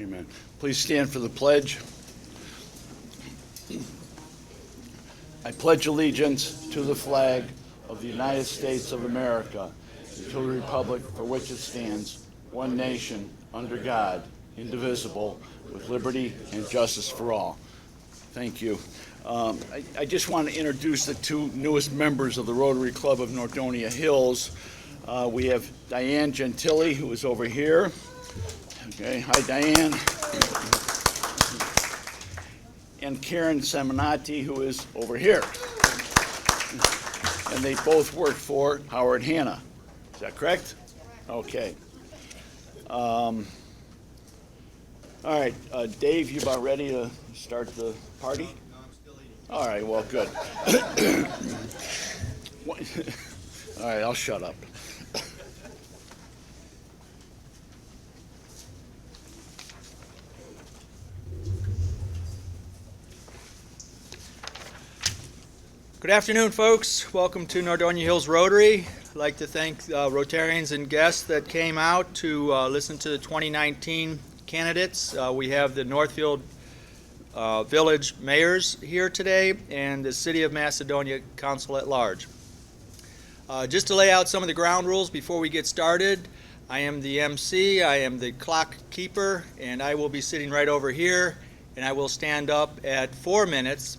Amen. Please stand for the pledge. I pledge allegiance to the flag of the United States of America and to the republic for which it stands, one nation, under God, indivisible, with liberty and justice for all. Thank you. I just want to introduce the two newest members of the Rotary Club of Nordonia Hills. We have Diane Gentili, who is over here. Okay, hi Diane. And Karen Seminati, who is over here. And they both work for Howard Hanna. Is that correct? Okay. All right, Dave, you about ready to start the party? No, I'm still eating. All right, well, good. All right, I'll shut up. Good afternoon, folks. Welcome to Nordonia Hills Rotary. I'd like to thank Rotarians and guests that came out to listen to the 2019 candidates. We have the Northfield Village mayors here today and the City of Macedonia Council at Large. Just to lay out some of the ground rules before we get started, I am the MC, I am the clock keeper, and I will be sitting right over here, and I will stand up at 4 minutes,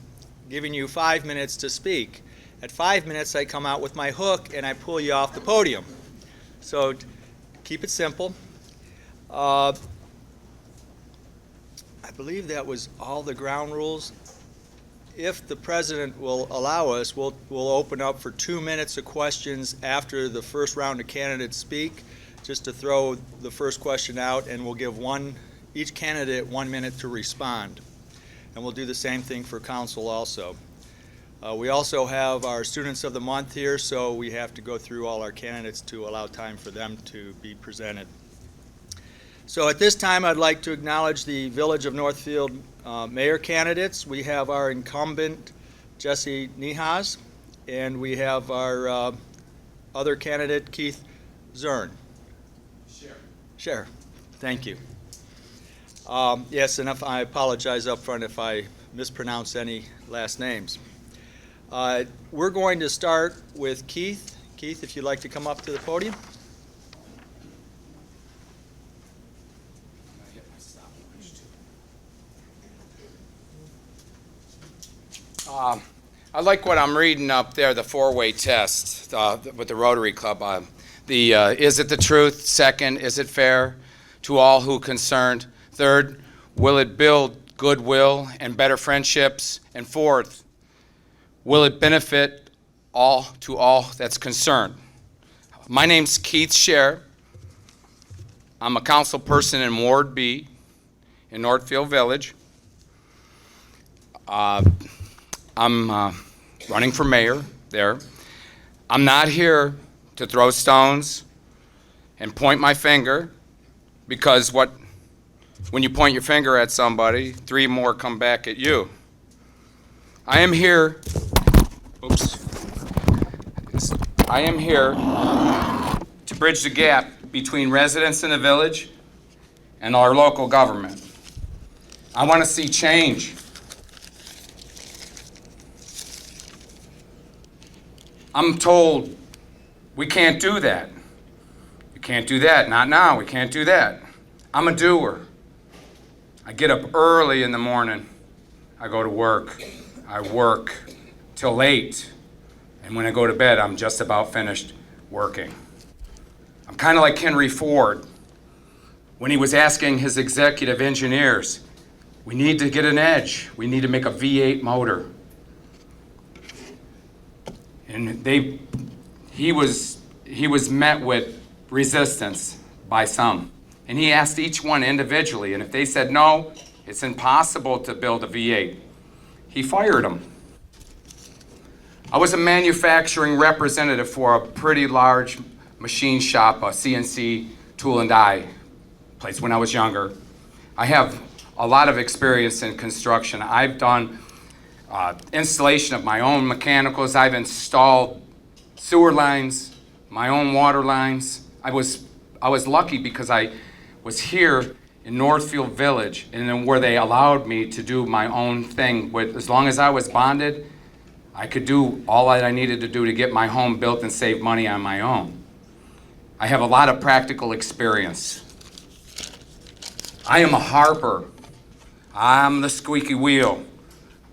giving you 5 minutes to speak. At 5 minutes, I come out with my hook and I pull you off the podium. So keep it simple. I believe that was all the ground rules. If the president will allow us, we'll open up for 2 minutes of questions after the first round of candidates speak, just to throw the first question out, and we'll give each candidate 1 minute to respond. And we'll do the same thing for council also. We also have our students of the month here, so we have to go through all our candidates to allow time for them to be presented. So at this time, I'd like to acknowledge the Village of Northfield mayor candidates. We have our incumbent, Jesse Nihas, and we have our other candidate, Keith Zern. Share. Thank you. Yes, and I apologize up front if I mispronounce any last names. We're going to start with Keith. Keith, if you'd like to come up to the podium. I like what I'm reading up there, the four-way test with the Rotary Club. Is it the truth? Second, is it fair to all who concerned? Third, will it build goodwill and better friendships? And fourth, will it benefit all that's concerned? My name's Keith Scher. I'm a council person in Ward B in Northfield Village. I'm running for mayor there. I'm not here to throw stones and point my finger, because when you point your finger at somebody, 3 more come back at you. I am here to bridge the gap between residents in the village and our local government. I want to see change. I'm told we can't do that. You can't do that, not now, we can't do that. I'm a doer. I get up early in the morning, I go to work, I work till late, and when I go to bed, I'm just about finished working. I'm kind of like Henry Ford when he was asking his executive engineers, we need to get an edge, we need to make a V8 motor. And he was met with resistance by some. And he asked each one individually, and if they said, no, it's impossible to build a V8, he fired them. I was a manufacturing representative for a pretty large machine shop, a CNC tool and die place when I was younger. I have a lot of experience in construction. I've done installation of my own mechanicals. I've installed sewer lines, my own water lines. I was lucky because I was here in Northfield Village, and then where they allowed me to do my own thing. As long as I was bonded, I could do all that I needed to do to get my home built and save money on my own. I have a lot of practical experience. I am a harper. I'm the squeaky wheel.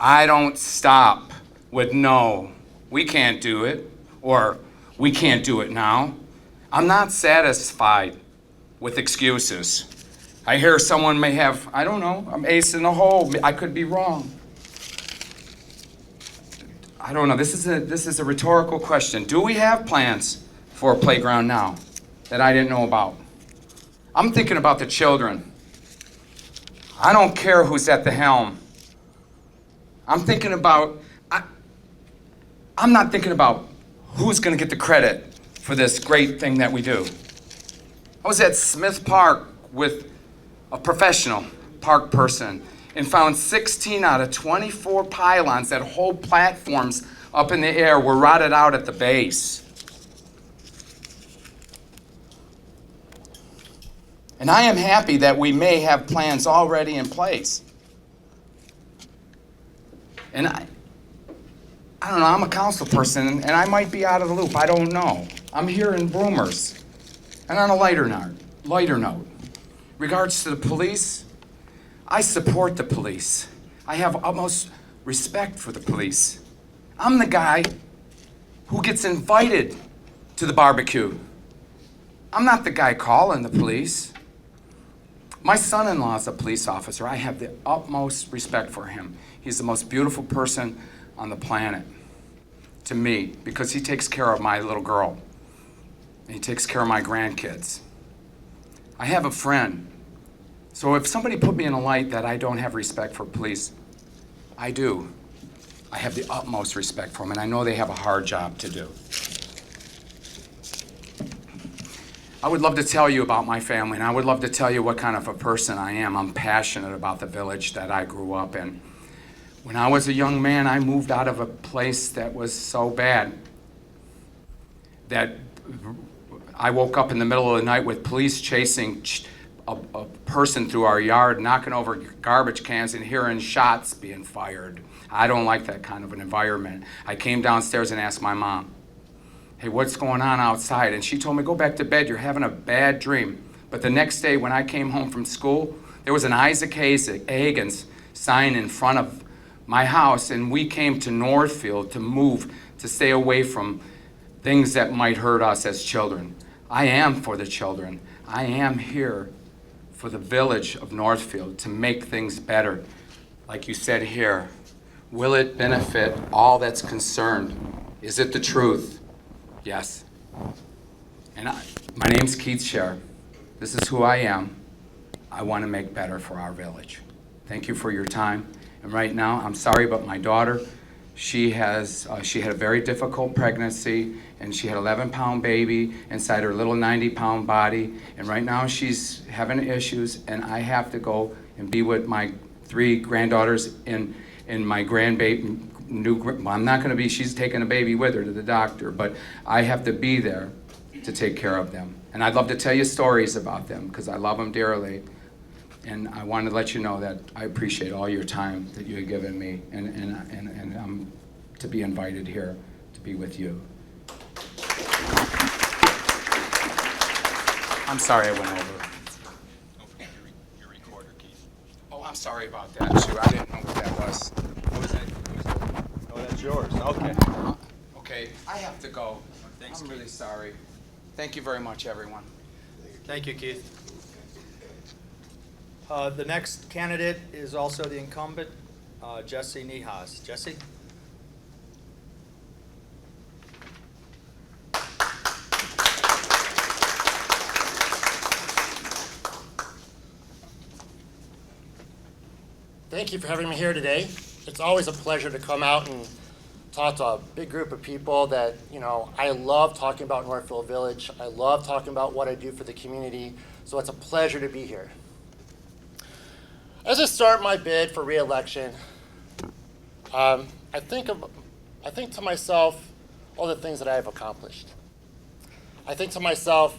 I don't stop with no, we can't do it, or we can't do it now. I'm not satisfied with excuses. I hear someone may have, I don't know, I'm ace in the hole. I could be wrong. I don't know. This is a rhetorical question. Do we have plans for a playground now that I didn't know about? I'm thinking about the children. I don't care who's at the helm. I'm thinking about, I'm not thinking about who's going to get the credit for this great thing that we do. I was at Smith Park with a professional park person and found 16 out of 24 pylons that hold platforms up in the air were rotted out at the base. And I am happy that we may have plans already in place. And I don't know, I'm a council person and I might be out of the loop, I don't know. I'm hearing rumors. And on a lighter note, regards to the police, I support the police. I have utmost respect for the police. I'm the guy who gets invited to the barbecue. I'm not the guy calling the police. My son-in-law is a police officer. I have the utmost respect for him. He's the most beautiful person on the planet to me because he takes care of my little girl. And he takes care of my grandkids. I have a friend. So if somebody put me in a light that I don't have respect for police, I do. I have the utmost respect for them, and I know they have a hard job to do. I would love to tell you about my family, and I would love to tell you what kind of a person I am. I'm passionate about the village that I grew up in. When I was a young man, I moved out of a place that was so bad that I woke up in the middle of the night with police chasing a person through our yard, knocking over garbage cans and hearing shots being fired. I don't like that kind of an environment. I came downstairs and asked my mom, hey, what's going on outside? And she told me, go back to bed, you're having a bad dream. But the next day when I came home from school, there was an Isaac Hagen's sign in front of my house, and we came to Northfield to move, to stay away from things that might hurt us as children. I am for the children. I am here for the village of Northfield to make things better. Like you said here, will it benefit all that's concerned? Is it the truth? Yes. And my name's Keith Scher. This is who I am. I want to make better for our village. Thank you for your time. And right now, I'm sorry, but my daughter, she had a very difficult pregnancy, and she had an 11-pound baby inside her little 90-pound body. And right now, she's having issues, and I have to go and be with my 3 granddaughters in my grandbaby. I'm not going to be. She's taking a baby with her to the doctor, but I have to be there to take care of them. And I'd love to tell you stories about them because I love them dearly. And I want to let you know that I appreciate all your time that you have given me, and to be invited here to be with you. I'm sorry I went over. Your recorder, Keith. Oh, I'm sorry about that, too. I didn't know what that was. What was that? Oh, that's yours. Okay. Okay, I have to go. Thanks, I'm Keith. really sorry. Thank you very much, everyone. Thank you, Keith. The next candidate is also the incumbent, Jesse Nihas. Jesse? Thank you for having me here today. It's always a pleasure to come out and talk to a big group of people that, I love talking about Northfield Village. I love talking about what I do for the community, so it's a pleasure to be here. As I start my bid for re-election, I think to myself all the things that I have accomplished. I think to myself,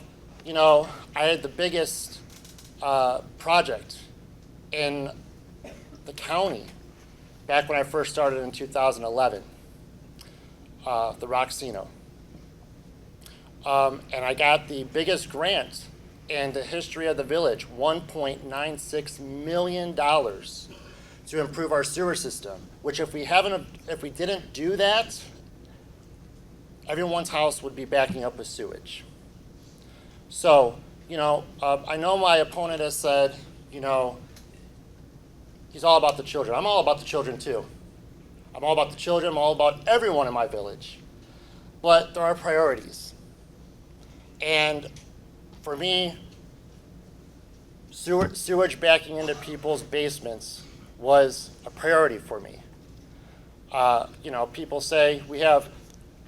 I had the biggest project in the county back when I first started in 2011, the Roxino. And I got the biggest grant in the history of the village, $1.96 million to improve our sewer system, which if we didn't do that, everyone's house would be backing up with sewage. So, I know my opponent has said, he's all about the children. I'm all about the children too. I'm all about the children, I'm all about everyone in my village. But there are priorities. And for me, sewage backing into people's basements was a priority for me. People say we have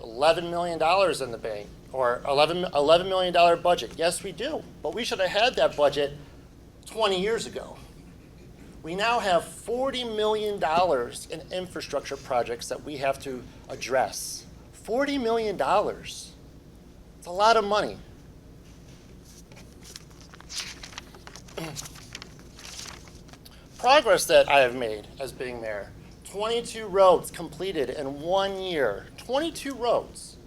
$11 million in the bank or $11 million budget. Yes, we do, but we should have had that budget 20 years ago. We now have $40 million in infrastructure projects that we have to address. $40 million. It's a lot of money. Progress that I have made as being mayor. 22 roads completed in 1 year. 22 roads.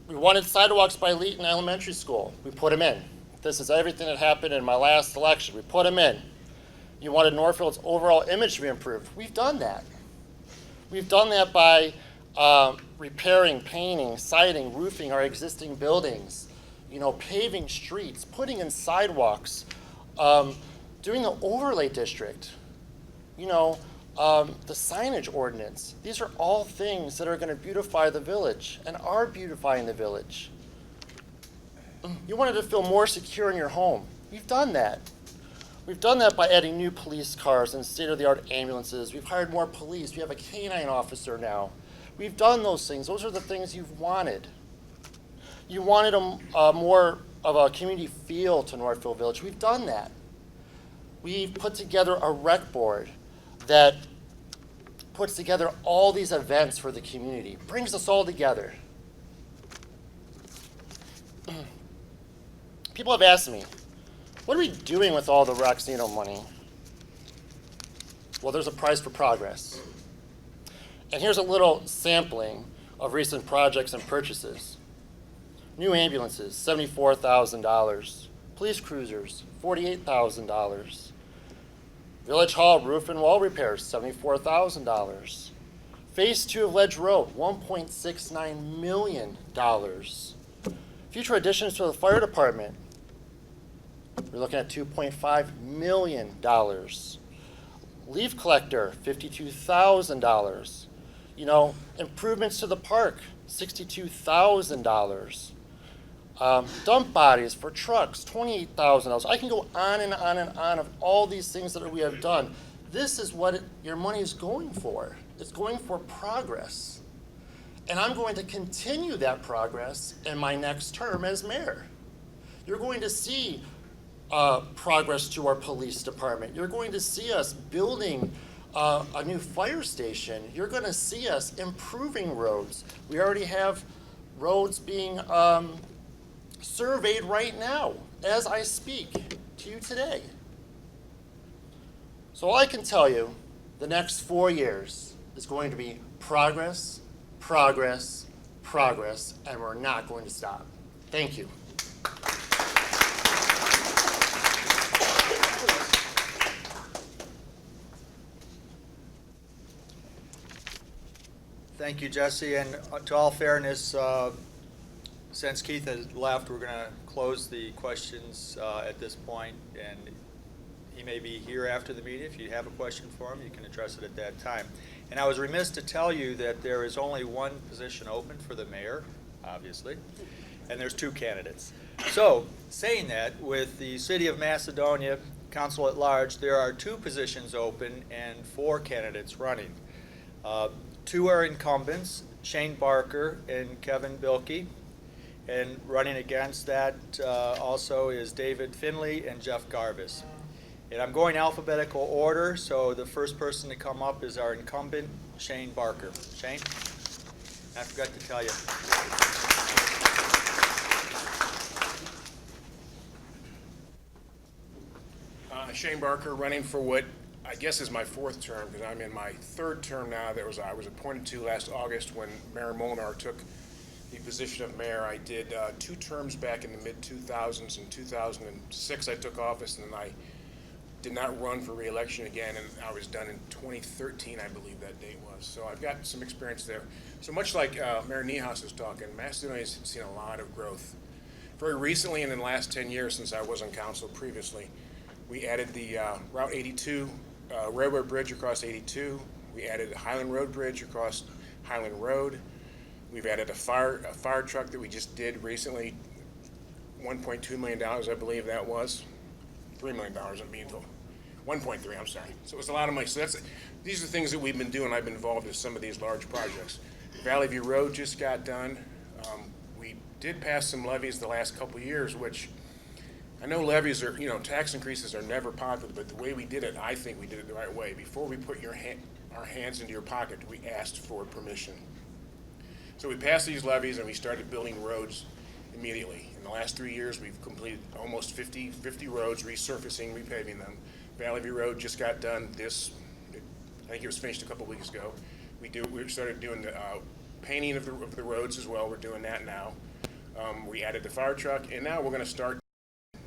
We wanted sidewalks by Leeton Elementary School. We put them in. This is everything that happened in my last election. We put them in. You wanted Northfield's overall image to be improved. We've done that. We've done that by repairing, painting, siding, roofing our existing buildings, paving streets, putting in sidewalks, doing the overlay district, the signage ordinance. These are all things that are going to beautify the village and are beautifying the village. You wanted to feel more secure in your home. We've done that. We've done that by adding new police cars and state-of-the-art ambulances. We've hired more police. We have a canine officer now. We've done those things. Those are the things you've wanted. You wanted a more of a community feel to Northfield Village. We've done that. We've put together a rec board that puts together all these events for the community, brings us all together. People have asked me, what are we doing with all the Roxino money? Well, there's a price for progress. And here's a little sampling of recent projects and purchases. New ambulances, $74,000. Police cruisers, $48,000. Village Hall roof and wall repairs, $74,000. Phase 2 of Ledge Road, $1.69 million. Future additions to the fire department, we're looking at $2.5 million. Leaf collector, $52,000. Improvements to the park, $62,000. Dump bodies for trucks, $28,000. I can go on and on and on of all these things that we have done. This is what your money is going for. It's going for progress. And I'm going to continue that progress in my next term as mayor. You're going to see progress to our police department. You're going to see us building a new fire station. You're going to see us improving roads. We already have roads being surveyed right now as I speak to you today. So all I can tell you, the next 4 years is going to be progress, progress, progress, and we're not going to stop. Thank you. Thank you, Jesse. And to all fairness, since Keith has left, we're going to close the questions at this point, and he may be here after the meeting. If you have a question for him, you can address it at that time. And I was remiss to tell you that there is only one position open for the mayor, obviously, and there's 2 candidates. So, saying that, with the City of Macedonia Council at Large, there are 2 positions open and 4 candidates running. 2 are incumbents, Shane Barker and Kevin Bilkey. And running against that also is David Finley and Jeff Garvis. And I'm going alphabetical order, so the first person to come up is our incumbent, Shane Barker. Shane? I forgot to tell you. Shane Barker, running for what I guess is my fourth term, because I'm in my third term now. I was appointed to last August when Mayor Molinar took the position of mayor. I did 2 terms back in the mid-2000s. In 2006, I took office, and then I did not run for re-election again, and I was done in 2013, I believe that date was. So I've got some experience there. So much like Mayor Niehaus is talking, Macedonia's seen a lot of growth. Very recently, and in the last 10 years since I was on council previously, we added the Route 82 railroad bridge across 82. We added a Highland Road bridge across Highland Road. We've added a fire truck that we just did recently, $1.2 million, I believe that was. $3 million, I'm being told. 1.3, I'm sorry. So it's a lot of money. So these are things that we've been doing. I've been involved in some of these large projects. Valley View Road just got done. We did pass some levies the last couple of years, which I know levies are, tax increases are never popular, but the way we did it, I think we did it the right way. Before we put our hands into your pocket, we asked for permission. So we passed these levies and we started building roads immediately. In the last 3 years, we've completed almost 50 roads, resurfacing, repaving them. Valley View Road just got done I think it was finished a couple weeks ago. We started doing the painting of the roads as well. We're doing that now. We added the fire truck, and now we're going to start.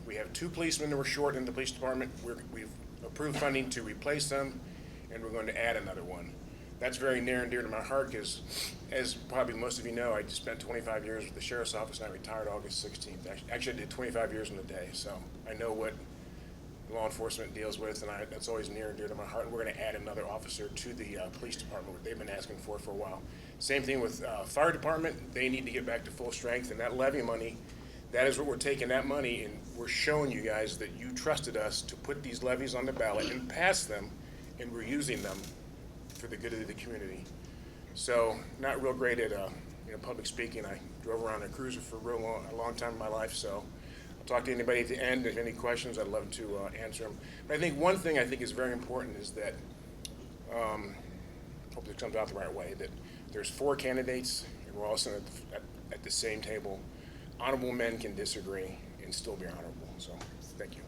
We have 2 policemen that were short in the police department. We've approved funding to replace them, and we're going to add another one. That's very near and dear to my heart because, as probably most of you know, I spent 25 years with the Sheriff's Office and I retired August 16th. Actually, I did 25 years in a day, so I know what law enforcement deals with, and that's always near and dear to my heart. And we're going to add another officer to the police department, what they've been asking for a while. Same thing with fire department. They need to get back to full strength, and that levy money, that is what we're taking that money, and we're showing you guys that you trusted us to put these levies on the ballot and pass them, and we're using them for the good of the community. So, not real great at public speaking. I drove around a cruiser for a long time in my life, so I'll talk to anybody at the end. If any questions, I'd love to answer them. But I think one thing I think is very important is that, hopefully it comes out the right way, that there's 4 candidates, and we're all sitting at the same table. Honorable men can disagree and still be honorable. So, thank you.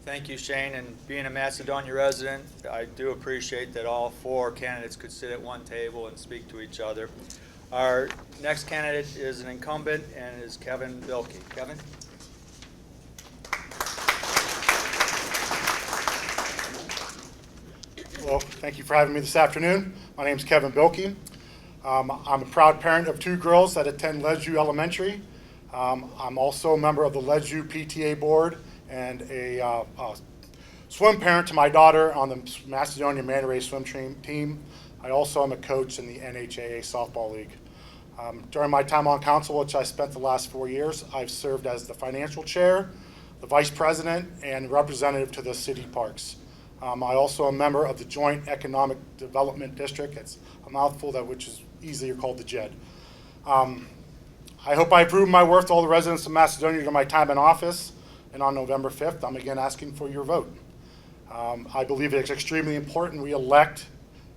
Thank you, Shane, and being a Macedonia resident, I do appreciate that all 4 candidates could sit at one table and speak to each other. Our next candidate is an incumbent and is Kevin Bilkey. Kevin? Well, thank you for having me this afternoon. My name is Kevin Bilkey. I'm a proud parent of 2 girls that attend Ledgeview Elementary. I'm also a member of the Ledgeview PTA board and a swim parent to my daughter on the Macedonia Manta Ray swim team. I also am a coach in the NHAA softball league. During my time on council, which I spent the last 4 years, I've served as the financial chair, the vice president, and representative to the city parks. I also am a member of the Joint Economic Development District. It's a mouthful which is easier called the JED. I hope I proved my worth to all the residents of Macedonia during my time in office. And on November 5th, I'm again asking for your vote. I believe it's extremely important we elect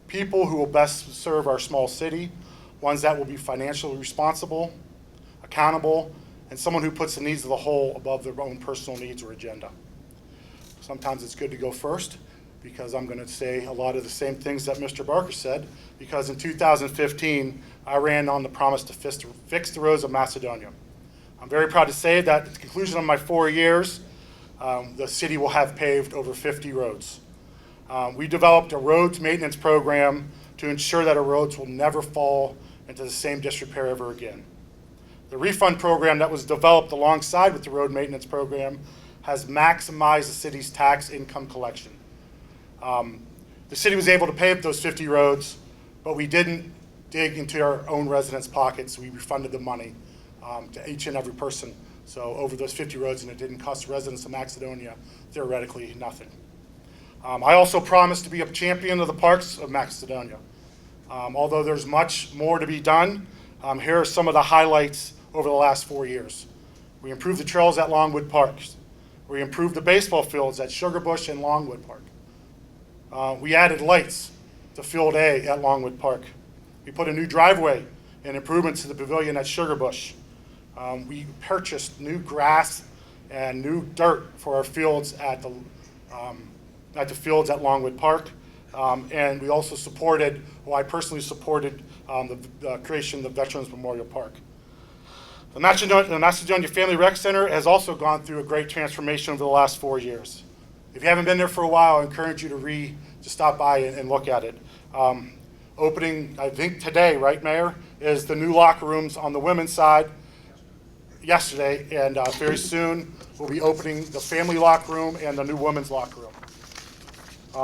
people who will best serve our small city, ones that will be financially responsible, accountable, and someone who puts the needs of the whole above their own personal needs or agenda. Sometimes it's good to go first, because I'm going to say a lot of the same things that Mr. Barker said, because in 2015, I ran on the promise to fix the roads of Macedonia. I'm very proud to say that at the conclusion of my 4 years, the city will have paved over 50 roads. We developed a roads maintenance program to ensure that our roads will never fall into the same disrepair ever again. The refund program that was developed alongside with the road maintenance program has maximized the city's tax income collection. The city was able to pave those 50 roads, but we didn't dig into our own residents' pockets. We refunded the money to each and every person. So over those 50 roads, and it didn't cost residents of Macedonia, theoretically, nothing. I also promised to be a champion of the parks of Macedonia. Although there's much more to be done, here are some of the highlights over the last 4 years. We improved the trails at Longwood Parks. We improved the baseball fields at Sugar Bush and Longwood Park. We added lights to Field A at Longwood Park. We put a new driveway and improvements to the pavilion at Sugar Bush. We purchased new grass and new dirt for our fields at the fields at Longwood Park. And we also supported, well, I personally supported the creation of the Veterans Memorial Park. The Macedonia Family Rec Center has also gone through a great transformation over the last 4 years. If you haven't been there for a while, I encourage you to stop by and look at it. Opening, I think today, right, Mayor, is the new locker rooms on the women's side yesterday, and very soon we'll be opening the family locker room and the new women's locker room.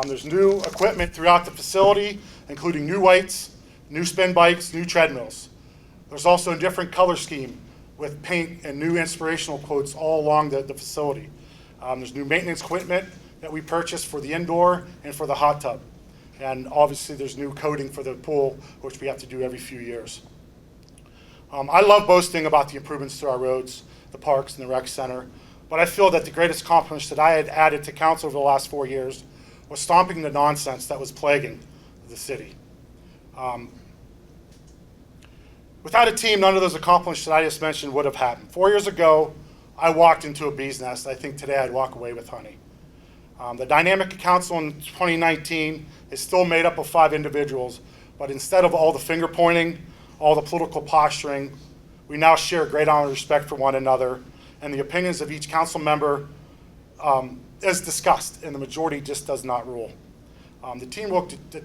There's new equipment throughout the facility, including new weights, new spin bikes, new treadmills. There's also a different color scheme with paint and new inspirational quotes all along the facility. There's new maintenance equipment that we purchased for the indoor and for the hot tub. And obviously there's new coating for the pool, which we have to do every few years. I love boasting about the improvements to our roads, the parks, and the rec center, but I feel that the greatest accomplishment that I had added to council over the last 4 years was stomping the nonsense that was plaguing the city. Without a team, none of those accomplishments that I just mentioned would have happened. 4 years ago, I walked into a bee's nest. I think today I'd walk away with honey. The dynamic council in 2019 is still made up of 5 individuals, but instead of all the finger pointing, all the political posturing, we now share great honor and respect for one another, and the opinions of each council member is discussed, and the majority just does not rule. The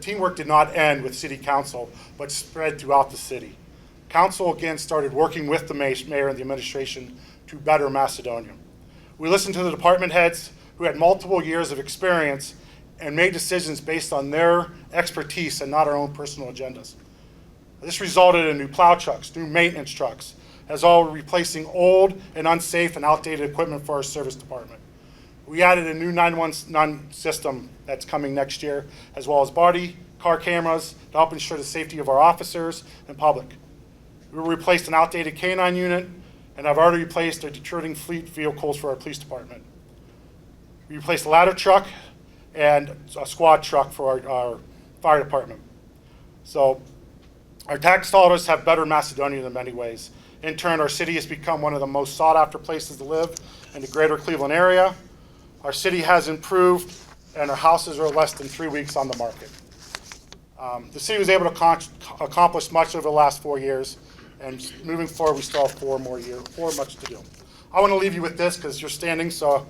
teamwork did not end with city council, but spread throughout the city. Council again started working with the mayor and the administration to better Macedonia. We listened to the department heads who had multiple years of experience and made decisions based on their expertise and not our own personal agendas. This resulted in new plow trucks, new maintenance trucks, as all replacing old and unsafe and outdated equipment for our service department. We added a new 911 system that's coming next year, as well as body car cameras to help ensure the safety of our officers and public. We replaced an outdated K-9 unit, and I've already replaced a deterring fleet vehicles for our police department. We replaced a ladder truck and a squad truck for our fire department. So our tax dollars have bettered Macedonia in many ways. In turn, our city has become one of the most sought-after places to live in the greater Cleveland area. Our city has improved, and our houses are less than 3 weeks on the market. The city was able to accomplish much over the last 4 years, and moving forward, we still have 4 much to do. I want to leave you with this because you're standing, so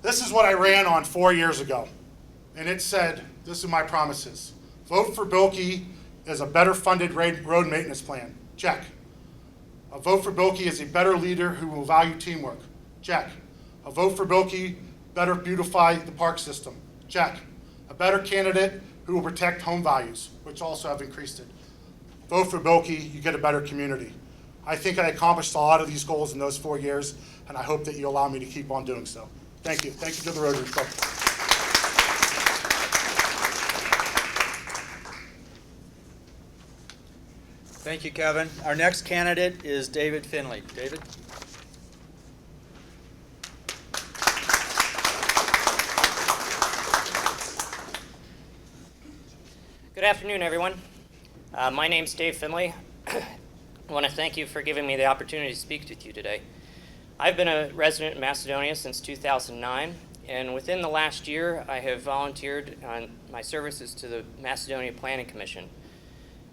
this is what I ran on 4 years ago, and it said, this is my promises. Vote for Bilkey as a better funded road maintenance plan. Check. A vote for Bilkey is a better leader who will value teamwork. Check. A vote for Bilkey better beautify the park system. Check. A better candidate who will protect home values, which also have increased it. Vote for Bilkey, you get a better community. I think I accomplished a lot of these goals in those 4 years, and I hope that you allow me to keep on doing so. Thank you. Thank you to the Rotary Club. Thank you, Kevin. Our next candidate is David Finley. David? Good afternoon, everyone. My name's Dave Finley. I want to thank you for giving me the opportunity to speak with you today. I've been a resident in Macedonia since 2009, and within the last year, I have volunteered on my services to the Macedonia Planning Commission.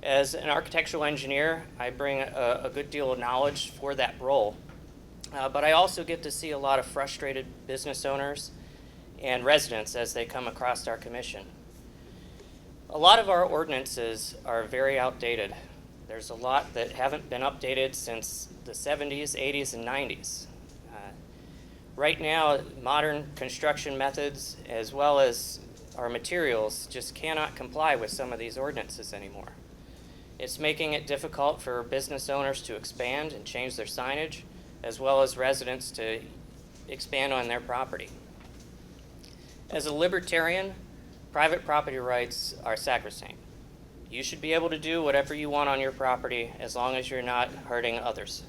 As an architectural engineer, I bring a good deal of knowledge for that role, but I also get to see a lot of frustrated business owners and residents as they come across our commission. A lot of our ordinances are very outdated. There's a lot that haven't been updated since the 70s, 80s, and 90s. Right now, modern construction methods as well as our materials just cannot comply with some of these ordinances anymore. It's making it difficult for business owners to expand and change their signage, as well as residents to expand on their property. As a libertarian, private property rights are sacrosanct. You should be able to do whatever you want on your property as long as you're not hurting others.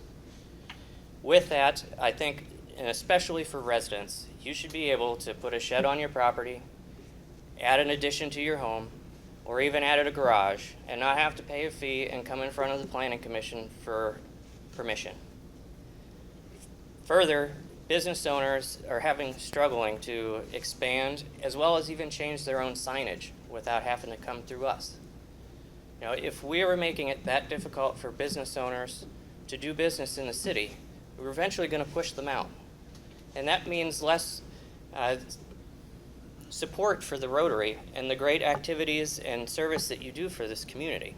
With that, I think, and especially for residents, you should be able to put a shed on your property, add an addition to your home, or even added a garage and not have to pay a fee and come in front of the Planning Commission for permission. Further, business owners are struggling to expand as well as even change their own signage without having to come through us. You know, if we were making it that difficult for business owners to do business in the city, we're eventually going to push them out. And that means less support for the Rotary and the great activities and service that you do for this community.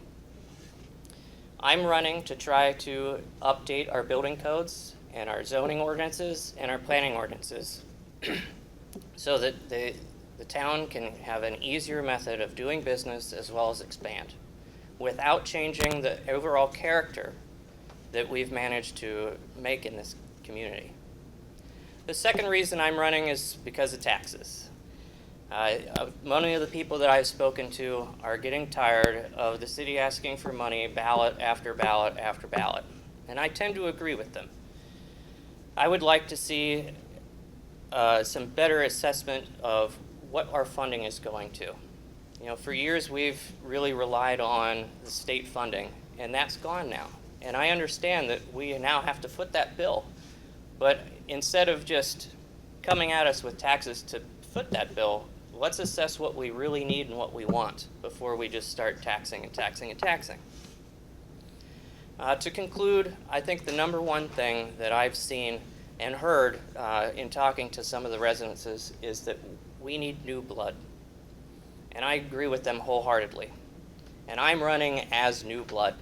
I'm running to try to update our building codes and our zoning ordinances and our planning ordinances so that the town can have an easier method of doing business as well as expand without changing the overall character that we've managed to make in this community. The second reason I'm running is because of taxes. Many of the people that I've spoken to are getting tired of the city asking for money ballot after ballot after ballot, and I tend to agree with them. I would like to see some better assessment of what our funding is going to. You know, for years we've really relied on the state funding, and that's gone now. And I understand that we now have to foot that bill, but instead of just coming at us with taxes to foot that bill, let's assess what we really need and what we want before we just start taxing and taxing and taxing. To conclude, I think the number one thing that I've seen and heard in talking to some of the residents is that we need new blood. And I agree with them wholeheartedly. And I'm running as new blood.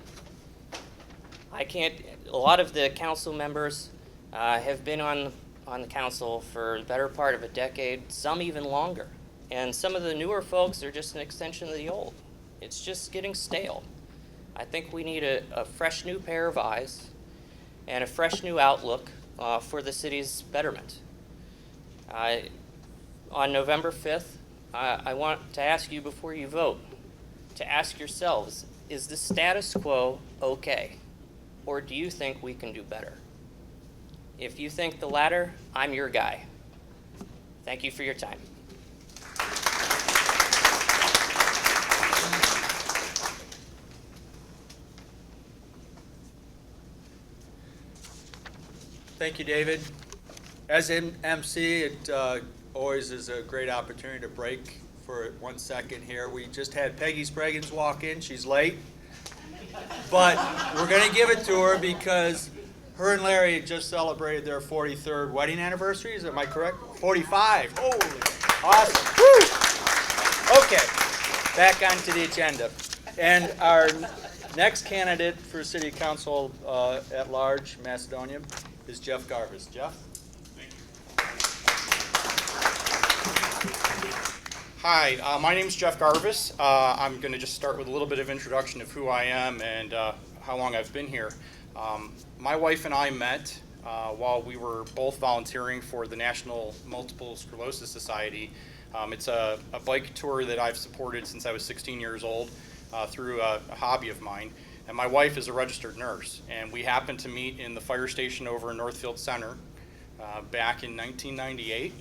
A lot of the council members have been on the council for the better part of a decade, some even longer. And some of the newer folks are just an extension of the old. It's just getting stale. I think we need a fresh new pair of eyes and a fresh new outlook for the city's betterment. On November 5th, I want to ask you before you vote to ask yourselves, is the status quo okay? Or do you think we can do better? If you think the latter, I'm your guy. Thank you for your time. Thank you, David. As MC, it always is a great opportunity to break for 1 second here. We just had Peggy Spraggins walk in. She's late. But we're going to give it to her because her and Larry just celebrated their 43rd wedding anniversary. Am I correct? 45. Holy. Awesome. Woo! Okay. Back onto the agenda. And our next candidate for City Council at large, Macedonia, is Jeff Garvis. Jeff? Hi, my name is Jeff Garvis. I'm going to just start with a little bit of introduction of who I am and how long I've been here. My wife and I met while we were both volunteering for the National Multiple Sclerosis Society. It's a bike tour that I've supported since I was 16 years old through a hobby of mine. And my wife is a registered nurse, and we happened to meet in the fire station over in Northfield Center back in 1998.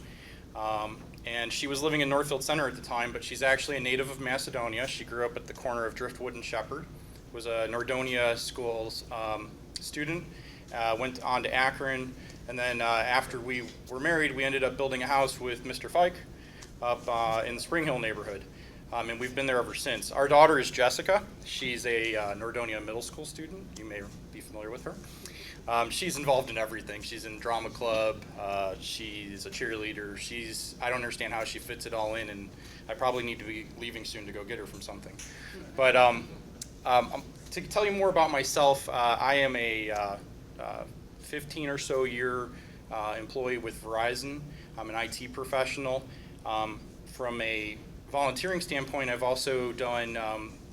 And she was living in Northfield Center at the time, but she's actually a native of Macedonia. She grew up at the corner of Driftwood and Shepherd, was a Nordonia schools student, went on to Akron, and then after we were married, we ended up building a house with Mr. Fike up in the Spring Hill neighborhood. And we've been there ever since. Our daughter is Jessica. She's a Nordonia middle school student. You may be familiar with her. She's involved in everything. She's in drama club. She's a cheerleader. I don't understand how she fits it all in, and I probably need to be leaving soon to go get her from something. But to tell you more about myself, I am a 15 or so year employee with Verizon. I'm an IT professional. From a volunteering standpoint, I've also done,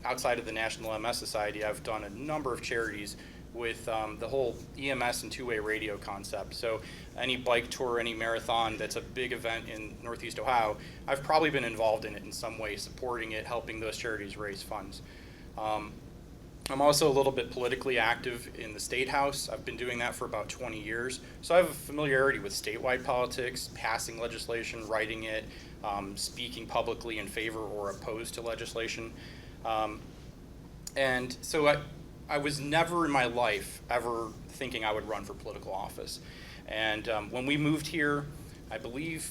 outside of the National MS Society, I've done a number of charities with the whole EMS and two-way radio concept. So any bike tour, any marathon that's a big event in Northeast Ohio, I've probably been involved in it in some way, supporting it, helping those charities raise funds. I'm also a little bit politically active in the State House. I've been doing that for about 20 years. So I have a familiarity with statewide politics, passing legislation, writing it, speaking publicly in favor or opposed to legislation. And so I was never in my life ever thinking I would run for political office. And when we moved here, I believe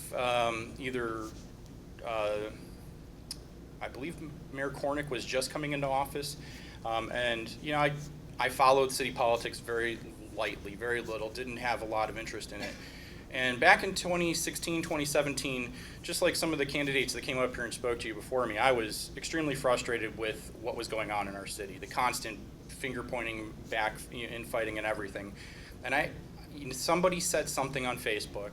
I believe Mayor Cornick was just coming into office. And you know, I followed city politics very lightly, very little, didn't have a lot of interest in it. And back in 2016, 2017, just like some of the candidates that came up here and spoke to you before me, I was extremely frustrated with what was going on in our city, the constant finger pointing back, infighting and everything. And somebody said something on Facebook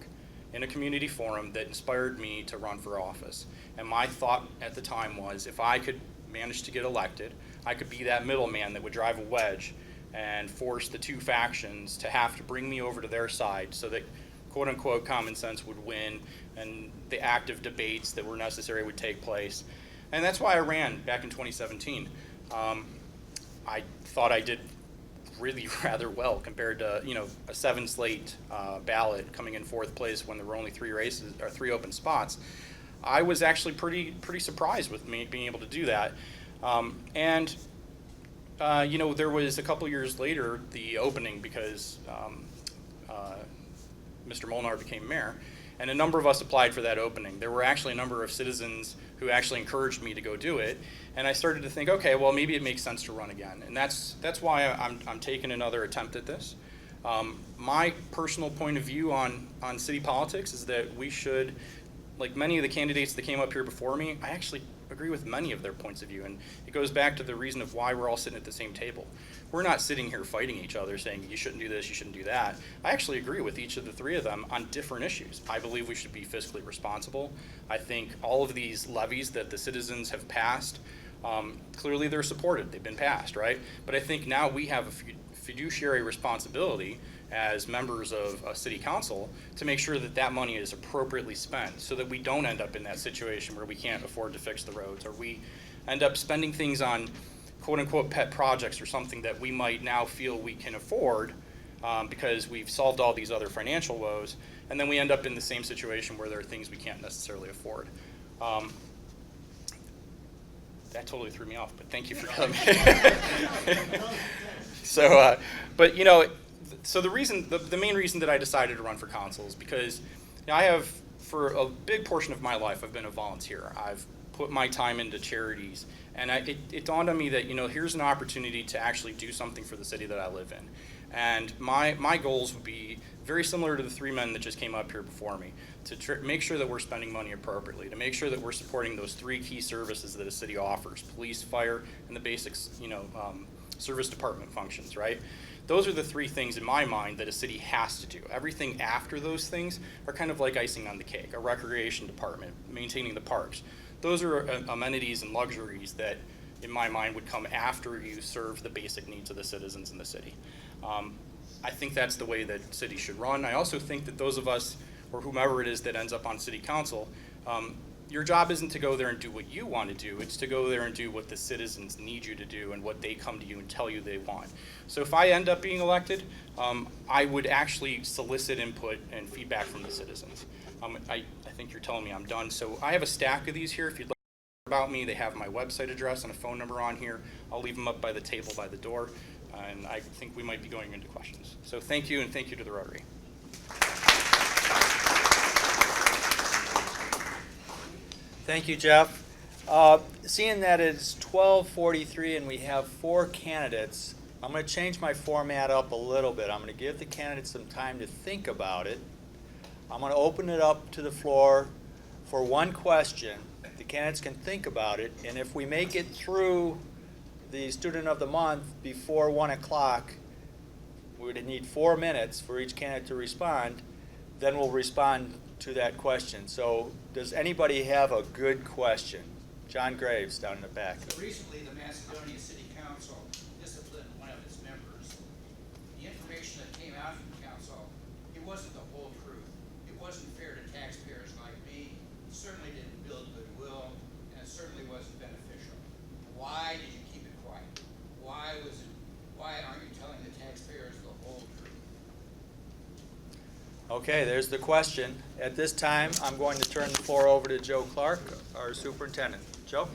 in a community forum that inspired me to run for office. And my thought at the time was, if I could manage to get elected, I could be that middleman that would drive a wedge and force the two factions to have to bring me over to their side so that quote unquote common sense would win and the active debates that were necessary would take place. And that's why I ran back in 2017. I thought I did really rather well compared to, you know, a 7-slate ballot coming in 4th place when there were only 3 races or 3 open spots. I was actually pretty surprised with me being able to do that. You know, there was a couple years later the opening because Mr. Molnar became mayor, and a number of us applied for that opening. There were actually a number of citizens who actually encouraged me to go do it, and I started to think, okay, well, maybe it makes sense to run again, and that's why I'm taking another attempt at this. My personal point of view on city politics is that we should, like many of the candidates that came up here before me, I actually agree with many of their points of view, and it goes back to the reason of why we're all sitting at the same table. We're not sitting here fighting each other saying you shouldn't do this, you shouldn't do that. I actually agree with each of the 3 of them on different issues. I believe we should be fiscally responsible. I think all of these levies that the citizens have passed, clearly they're supported, they've been passed, right? But I think now we have a fiduciary responsibility as members of a city council to make sure that that money is appropriately spent so that we don't end up in that situation where we can't afford to fix the roads, or we end up spending things on quote unquote pet projects or something that we might now feel we can afford because we've solved all these other financial woes, and then we end up in the same situation where there are things we can't necessarily afford. That totally threw me off, but thank you for coming. So, but you know, so the main reason that I decided to run for council is because I have, for a big portion of my life, I've been a volunteer. I've put my time into charities, and it dawned on me that, you know, here's an opportunity to actually do something for the city that I live in. And my goals would be very similar to the 3 men that just came up here before me, to make sure that we're spending money appropriately, to make sure that we're supporting those 3 key services that a city offers: police, fire, and the basics, you know, service department functions, right? Those are the 3 things in my mind that a city has to do. Everything after those things are kind of like icing on the cake. A recreation department, maintaining the parks. Those are amenities and luxuries that, in my mind, would come after you serve the basic needs of the citizens in the city. I think that's the way that cities should run. I also think that those of us, or whomever it is that ends up on city council, your job isn't to go there and do what you want to do, it's to go there and do what the citizens need you to do and what they come to you and tell you they want. So if I end up being elected, I would actually solicit input and feedback from the citizens. I think you're telling me I'm done, so I have a stack of these here. If you'd like to learn about me, they have my website address and a phone number on here. I'll leave them up by the table by the door, and I think we might be going into questions. So thank you, and thank you to the Rotary. Thank you, Jeff. Seeing that it's 12:43 and we have 4 candidates, I'm going to change my format up a little bit. I'm going to give the candidates some time to think about it. I'm going to open it up to the floor for 1 question. The candidates can think about it, and if we make it through the Student of the Month before 1 o'clock, we would need 4 minutes for each candidate to respond. Then we'll respond to that question. So does anybody have a good question? John Graves down in the back. Recently, the Macedonia City Council disciplined one of its members. The information that came out from the council, it wasn't the whole truth. It wasn't fair to taxpayers like me. It certainly didn't build goodwill, and it certainly wasn't beneficial. Why did you keep it quiet? Why aren't you telling the taxpayers the whole truth? Okay, there's the question. At this time, I'm going to turn the floor over to Joe Clark, our superintendent. Joe?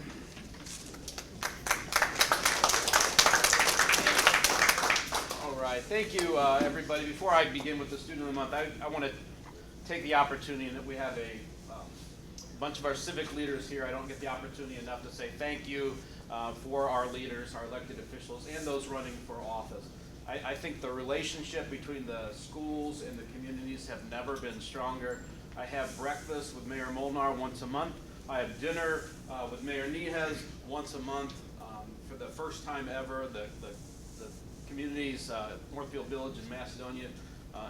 right, thank you, everybody. Before I begin with the Student of the Month, I want to take the opportunity that we have a bunch of our civic leaders here. I don't get the opportunity enough to say thank you for our leaders, our elected officials, and those running for office. I think the relationship between the schools and the communities have never been stronger. I have breakfast with Mayor Molnar once a month. I have dinner with Mayor Niehez once a month. For the first time ever, the communities, Northfield Village and Macedonia,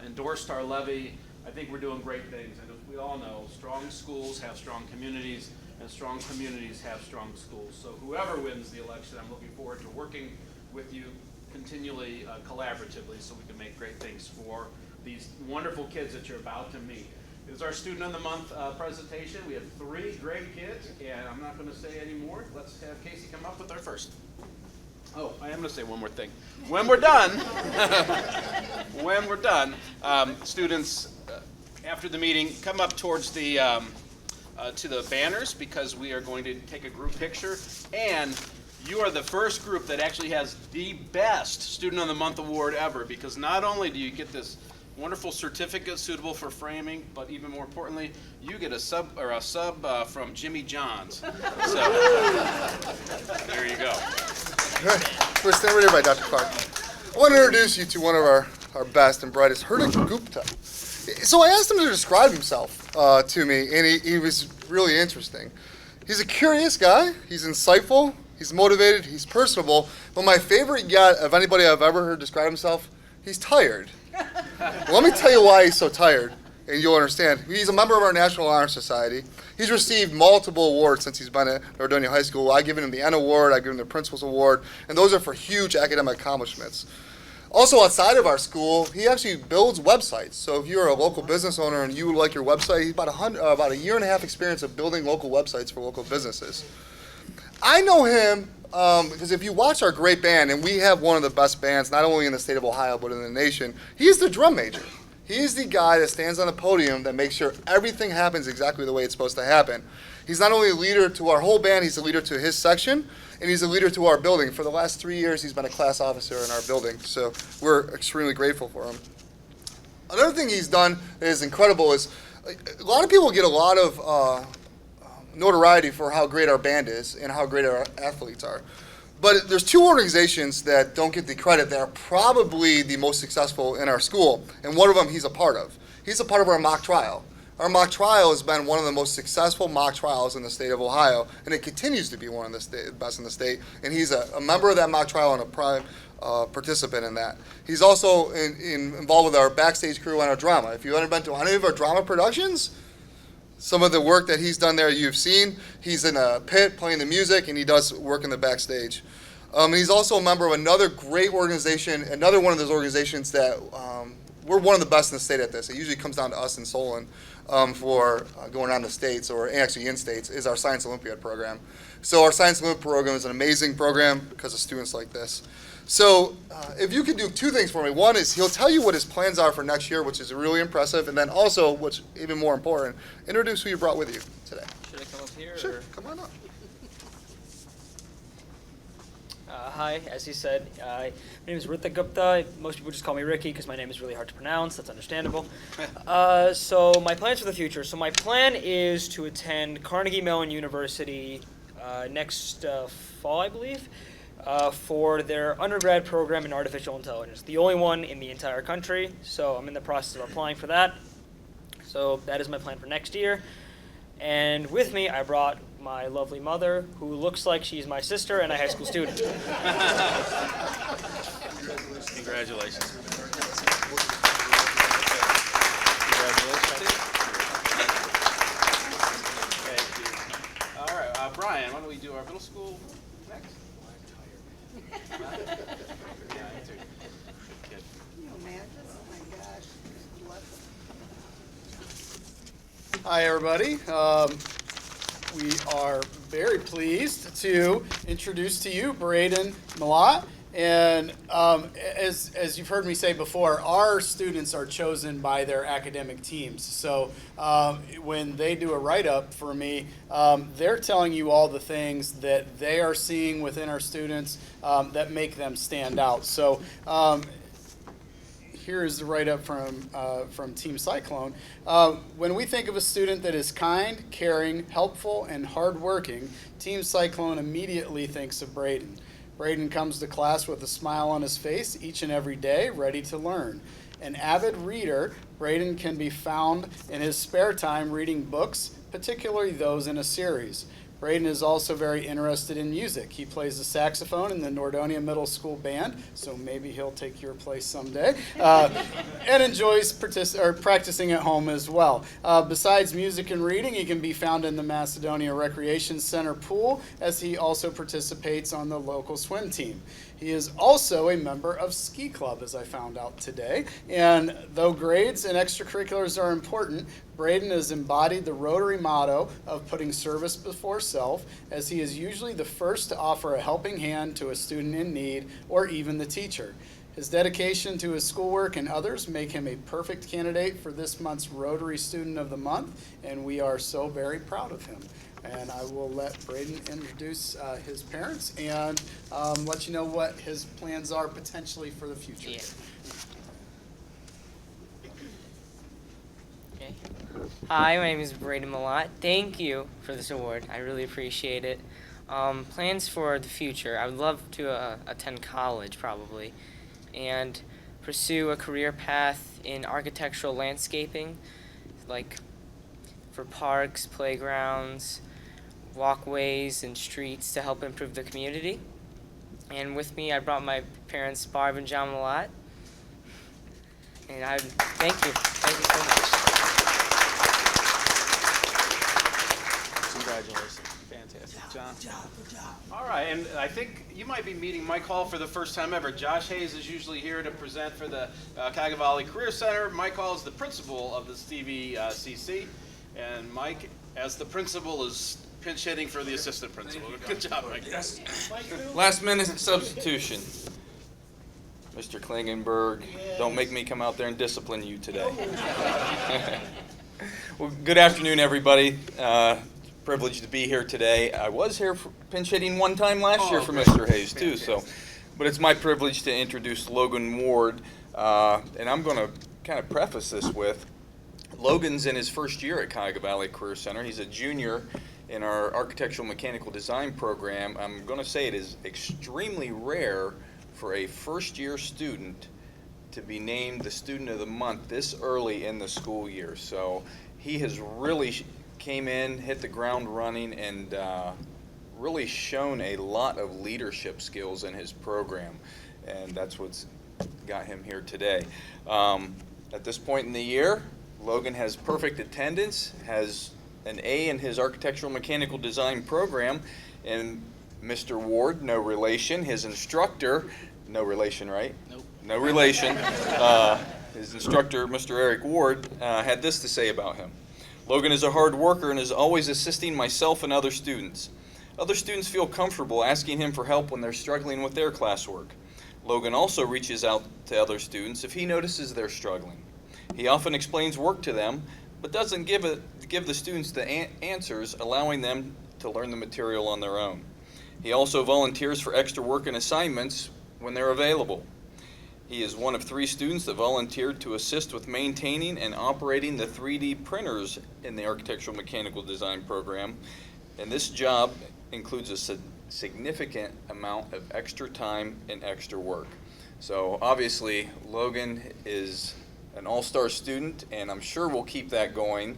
endorsed our levy. I think we're doing great things. And as we all know, strong schools have strong communities, and strong communities have strong schools. So whoever wins the election, I'm looking forward to working with you continually, collaboratively, so we can make great things for these wonderful kids that you're about to meet. This is our Student of the Month presentation. We have 3 great kids, and I'm not going to say any more. Let's have Casey come up with our first. Oh, I am going to say one more thing. When we're done, students, after the meeting, come up towards the to the banners, because we are going to take a group picture, and you are the first group that actually has the best Student of the Month award ever, because not only do you get this wonderful certificate suitable for framing, but even more importantly, you get a sub from Jimmy John's. So there you go. We're standing right here by Dr. Clark. I want to introduce you to one of our best and brightest, Hritik Gupta. So I asked him to describe himself to me, and he was really interesting. He's a curious guy. He's insightful. He's motivated. He's personable. But my favorite yet of anybody I've ever heard describe himself, he's tired. Well, let me tell you why he's so tired, and you'll understand. He's a member of our National Honor Society. He's received multiple awards since he's been at Nordonia High School. I've given him the N Award, I've given him the Principal's Award, and those are for huge academic accomplishments. Also, outside of our school, he actually builds websites. So if you're a local business owner and you would like your website, he's about a year and a half experience of building local websites for local businesses. I know him because if you watch our great band, and we have one of the best bands, not only in the state of Ohio, but in the nation, he's the drum major. He's the guy that stands on the podium that makes sure everything happens exactly the way it's supposed to happen. He's not only a leader to our whole band, he's a leader to his section, and he's a leader to our building. For the last 3 years, he's been a class officer in our building, so we're extremely grateful for him. Another thing he's done that is incredible is a lot of people get a lot of notoriety for how great our band is and how great our athletes are. But there's 2 organizations that don't get the credit that are probably the most successful in our school, and one of them he's a part of. He's a part of our mock trial. Our mock trial has been one of the most successful mock trials in the state of Ohio, and it continues to be one of the best in the state, and he's a member of that mock trial and a prime participant in that. He's also involved with our backstage crew on our drama. If you've ever been to any of our drama productions, some of the work that he's done there you've seen. He's in a pit playing the music, and he does work in the backstage. He's also a member of another great organization, another one of those organizations that we're one of the best in the state at this. It usually comes down to us in Solon for going on to states, or actually in states, is our Science Olympiad program. So our Science Olympiad program is an amazing program because of students like this. So if you could do 2 things for me. One is he'll tell you what his plans are for next year, which is really impressive. And then also, what's even more important, introduce who you brought with you today. Should I come up here? Sure, or? come on up. Hi, as he said, my name is Rotary Gupta. Most people just call me Ricky because my name is really hard to pronounce. That's understandable. So my plans for the future. So my plan is to attend Carnegie Mellon University next fall, I believe, for their undergrad program in artificial intelligence. The only one in the entire country. So I'm in the process of applying for that. So that is my plan for next year. And with me, I brought my lovely mother, who looks like she's my sister and a high school student. Congratulations. Thank you. All right, Brian, why don't we do our middle school next? I'm tired. Yeah, me too. Good. Can you imagine? Oh my gosh. Hi, everybody. We are very pleased to introduce to you Braden Malat. And as you've heard me say before, our students are chosen by their academic teams. So when they do a write-up for me, they're telling you all the things that they are seeing within our students that make them stand out. So here is the write-up from Team Cyclone. When we think of a student that is kind, caring, helpful, and hardworking, Team Cyclone immediately thinks of Braden. Braden comes to class with a smile on his face each and every day, ready to learn. An avid reader, Braden can be found in his spare time reading books, particularly those in a series. Braden is also very interested in music. He plays the saxophone in the Nordonia Middle School Band, so maybe he'll take your place someday, and enjoys practicing at home as well. Besides music and reading, he can be found in the Macedonia Recreation Center pool, as he also participates on the local swim team. He is also a member of Ski Club, as I found out today, and though grades and extracurriculars are important, Braden has embodied the Rotary motto of putting service before self, as he is usually the first to offer a helping hand to a student in need or even the teacher. His dedication to his schoolwork and others make him a perfect candidate for this month's Rotary Student of the Month, and we are so very proud of him. And I will let Braden introduce his parents and let you know what his plans are potentially for the future. Yeah. Okay. Hi, my name is Braden Malott. Thank you for this award. I really appreciate it. Plans for the future. I would love to attend college probably and pursue a career path in architectural landscaping, like for parks, playgrounds, walkways, and streets to help improve the community. And with me, I brought my parents, Barb and John Malott. And I thank you. Thank you so much. Congratulations. Fantastic. John? Good job. All right, and I think you might be meeting Mike Hall for the first time ever. Josh Hayes is usually here to present for the Cuyahoga Valley Career Center. Mike Hall is the principal of the CVCC. And Mike, as the principal, is pinch hitting for the assistant principal. Good job, Mike. Yes. Last minute substitution. Mr. Klingenberg, don't make me come out there and discipline you today. Well, good afternoon, everybody. Privileged to be here today. I was here for pinch hitting one time last year for Mr. Hayes too, so. But it's my privilege to introduce Logan Ward, and I'm going to kind of preface this with, Logan's in his first year at Cuyahoga Valley Career Center. He's a junior in our architectural mechanical design program. I'm going to say it is extremely rare for a first-year student to be named the Student of the Month this early in the school year. So he has really came in, hit the ground running, and really shown a lot of leadership skills in his program. And that's what's got him here today. At this point in the year, Logan has perfect attendance, has an A in his architectural mechanical design program, and Mr. Ward, no relation, his instructor, no relation, right? Nope. No relation. His instructor, Mr. Eric Ward, had this to say about him. Logan is a hard worker and is always assisting myself and other students. Other students feel comfortable asking him for help when they're struggling with their classwork. Logan also reaches out to other students if he notices they're struggling. He often explains work to them, but doesn't give the students the answers, allowing them to learn the material on their own. He also volunteers for extra work and assignments when they're available. He is one of 3 students that volunteered to assist with maintaining and operating the 3D printers in the architectural mechanical design program, and this job includes a significant amount of extra time and extra work. So obviously, Logan is an all-star student, and I'm sure we'll keep that going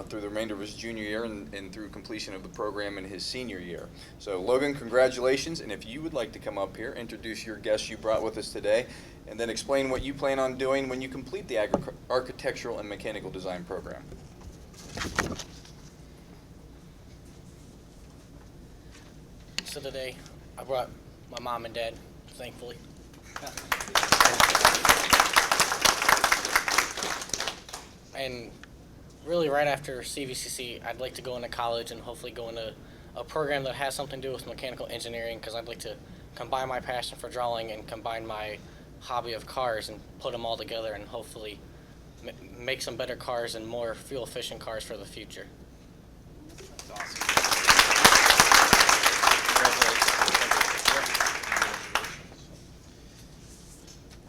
through the remainder of his junior year and through completion of the program in his senior year. So Logan, congratulations, and if you would like to come up here, introduce your guests you brought with us today, and then explain what you plan on doing when you complete the architectural and mechanical design program. So today, I brought my mom and dad, thankfully. And really right after CVCC, I'd like to go into college and hopefully go into a program that has something to do with mechanical engineering, because I'd like to combine my passion for drawing and combine my hobby of cars and put them all together and hopefully make some better cars and more fuel-efficient cars for the future. That's awesome.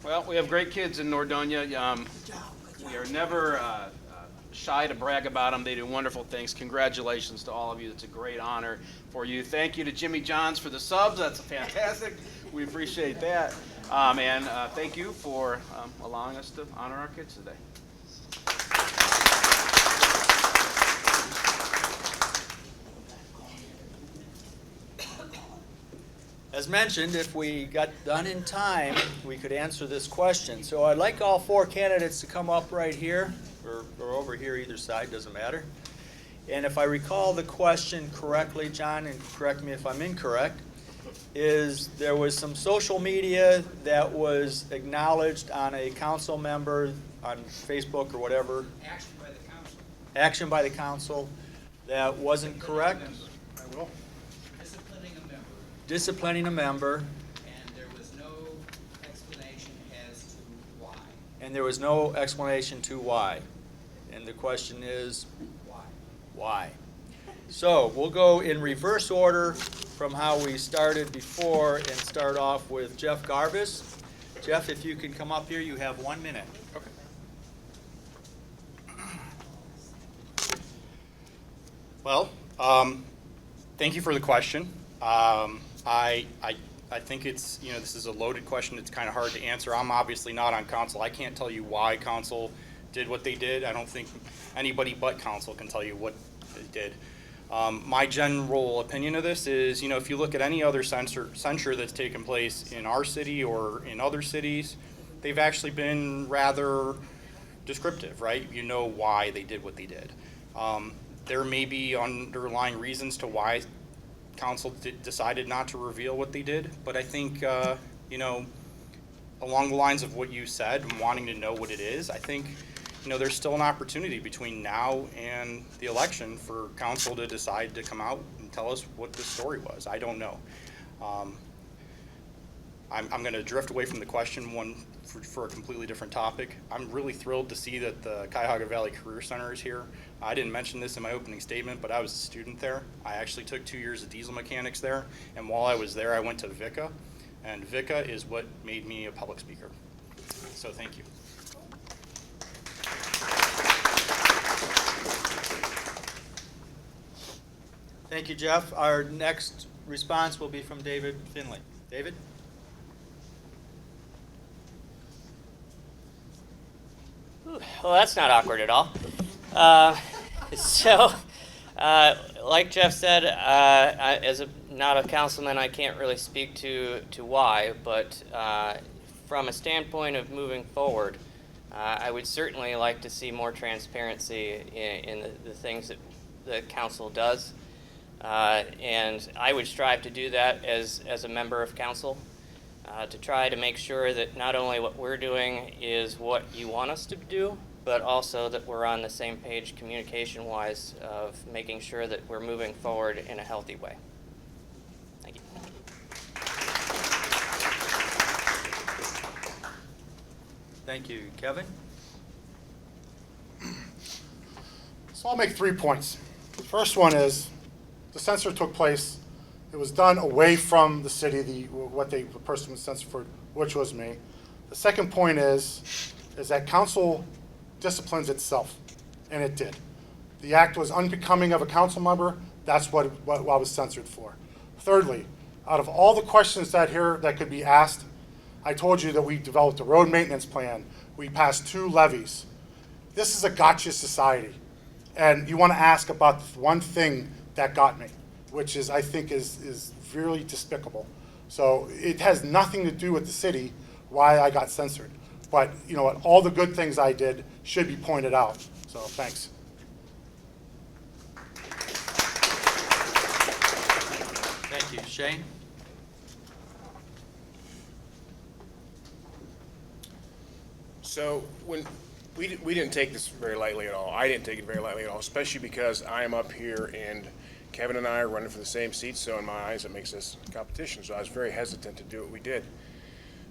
Well, Well, we have great kids in Nordonia. We are never shy to brag about them. They do wonderful things. Congratulations to all of you. It's a great honor for you. Thank you to Jimmy Johns for the subs. That's fantastic. We appreciate that. And thank you for allowing us to honor our kids today. As mentioned, if we got done in time, we could answer this question. So I'd like all four candidates to come up right here, or over here, either side, doesn't matter. And if I recall the question correctly, John, and correct me if I'm incorrect, is there was some social media that was acknowledged on a council member on Facebook or whatever. Action by the council. Action by the council that wasn't correct. I will. Disciplining a member, Disciplining a member, and there was no explanation as to why. and there was no explanation to why. And the question is, Why? why? So we'll go in reverse order from how we started before and start off with Jeff Garvis. Jeff, if you can come up here, you have 1 minute. Well, thank you for the question. I think it's, this is a loaded question. It's kind of hard to answer. I'm obviously not on council. I can't tell you why council did what they did. I don't think anybody but council can tell you what they did. My general opinion of this is, if you look at any other censure that's taken place in our city or in other cities, they've actually been rather descriptive, right? You know why they did what they did. There may be underlying reasons to why council decided not to reveal what they did, but I think, along the lines of what you said and wanting to know what it is, I think, there's still an opportunity between now and the election for council to decide to come out and tell us what the story was. I don't know. I'm going to drift away from the question for a completely different topic. I'm really thrilled to see that the Cuyahoga Valley Career Center is here. I didn't mention this in my opening statement, but I was a student there. I actually took 2 years of diesel mechanics there, and while I was there, I went to VICA, and VICA is what made me a public speaker. So thank you. Thank you, Jeff. Our next response will be from David Finley. David? Well, that's not awkward at all. Like Jeff said, not a councilman, I can't really speak to why, but from a standpoint of moving forward, I would certainly like to see more transparency in the things that the council does. And I would strive to do that as a member of council, to try to make sure that not only what we're doing is what you want us to do, but also that we're on the same page communication-wise of making sure that we're moving forward in a healthy way. Thank you. Thank you. Kevin? So I'll make 3 points. The first one is the censor took place. It was done away from the city, the person was censored for, which was me. The second point is that council disciplines itself, and it did. The act was unbecoming of a council member. That's what I was censored for. Thirdly, out of all the questions that could be asked, I told you that we developed a road maintenance plan. We passed 2 levies. This is a gotcha society, and you want to ask about the one thing that got me, which is, I think, is really despicable. So it has nothing to do with the city, why I got censored. But you know what, all the good things I did should be pointed out. So thanks. Thank you. Shane? So when we didn't take this very lightly at all. I didn't take it very lightly at all, especially because I am up here and Kevin and I are running for the same seat, so in my eyes it makes this competition. So I was very hesitant to do what we did.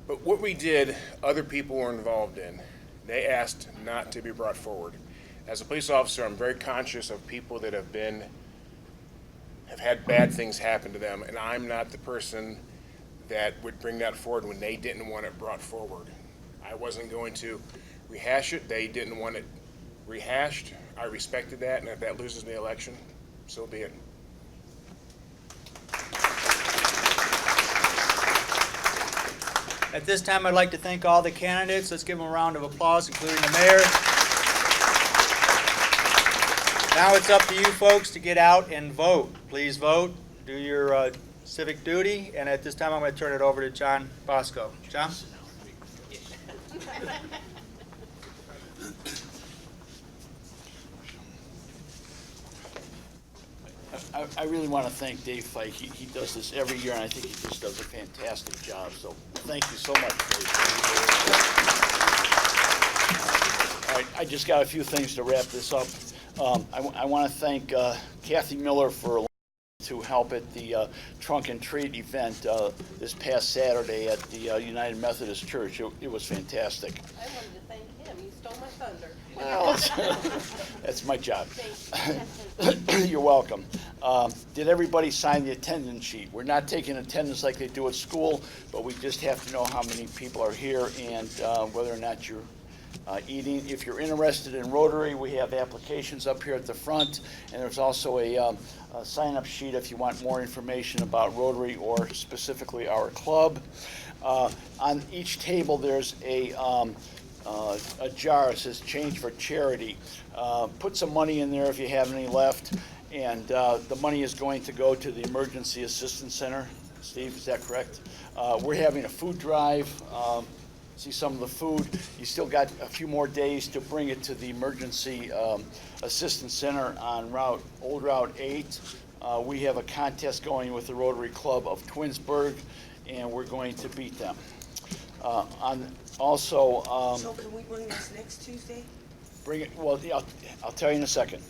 But what we did, other people were involved in. They asked not to be brought forward. As a police officer, I'm very conscious of people that have had bad things happen to them, and I'm not the person that would bring that forward when they didn't want it brought forward. I wasn't going to rehash it. They didn't want it rehashed. I respected that, and if that loses me the election, so be it. At this time, I'd like to thank all the candidates. Let's give them a round of applause, including the mayor. Now it's up to you folks to get out and vote. Please vote, do your civic duty, and at this time, I'm going to turn it over to John Bosco. John? I really want to thank Dave Fike. He does this every year, and I think he just does a fantastic job. So thank you so much, Dave. All right, I just got a few things to wrap this up. I want to thank Kathy Miller for to help at the Trunk and Treat event this past Saturday at the United Methodist Church. It was fantastic. I wanted to thank him. He stole my thunder. Well, that's my job. You're welcome. Did everybody sign the attendance sheet? We're not taking attendance like they do at school, but we just have to know how many people are here and whether or not you're eating. If you're interested in Rotary, we have applications up here at the front, and there's also a sign-up sheet if you want more information about Rotary or specifically our club. On each table, there's a jar that says change for charity. Put some money in there if you have any left, and the money is going to go to the Emergency Assistance Center. Steve, is that correct? We're having a food drive. See some of the food. You still got a few more days to bring it to the Emergency Assistance Center on Old Route 8. We have a contest going with the Rotary Club of Twinsburg, and we're going to beat them. So can we bring this next Tuesday? Bring it. Well, yeah, I'll tell you in a second.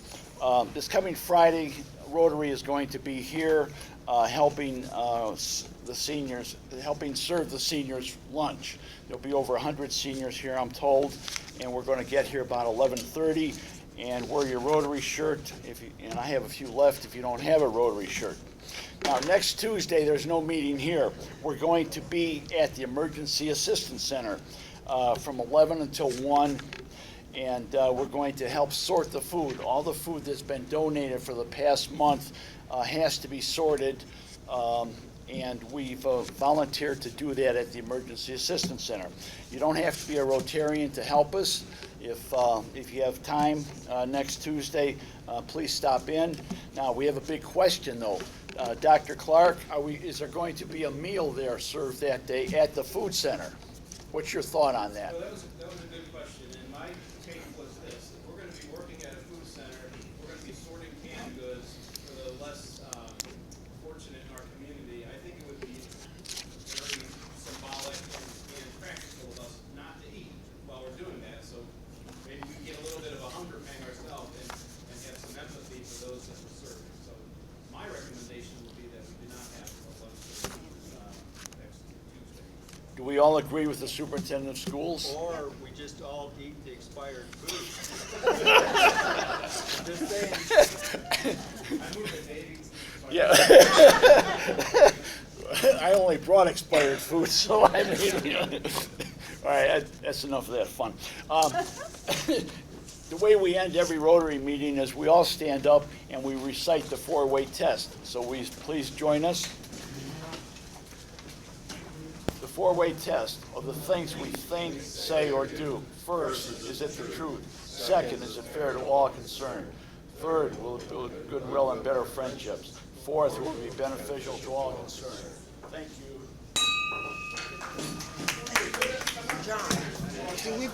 This coming Friday, Rotary is going to be here helping the seniors, helping serve the seniors lunch. There'll be over 100 seniors here, I'm told, and we're going to get here about 11:30. And wear your Rotary shirt. And I have a few left if you don't have a Rotary shirt. Now, next Tuesday, there's no meeting here. We're going to be at the Emergency Assistance Center from 11 until 1. And we're going to help sort the food. All the food that's been donated for the past month has to be sorted, and we've volunteered to do that at the Emergency Assistance Center. You don't have to be a Rotarian to help us. If you have time next Tuesday, please stop in. Now, we have a big question, though. Dr. Clark, is there going to be a meal there served that day at the food center? What's your thought on that? Well, that was a good question, and my take was this. If we're going to be working at a food center, we're going to be sorting canned goods for the less fortunate in our community, I think it would be very symbolic and practical of us not to eat while we're doing that. So maybe we get a little bit of a hunger pang ourselves and have some empathy for those that we're serving. So my recommendation would be that we do not have a lunch next Tuesday. Do we all agree with the superintendent of schools? Or we just all eat the expired food. Just saying. I move it, Davey. Yeah. I only brought expired food, so I mean, all right, that's enough of that fun. The way we end every Rotary meeting is we all stand up and we recite the four-way test. So please join us. The four-way test of the things we think, say, or do. First, is it the truth? Second, is it fair to all concerned? Third, will it build goodwill and better friendships? Fourth, will it be beneficial to all concerned? Thank you. John, do we bring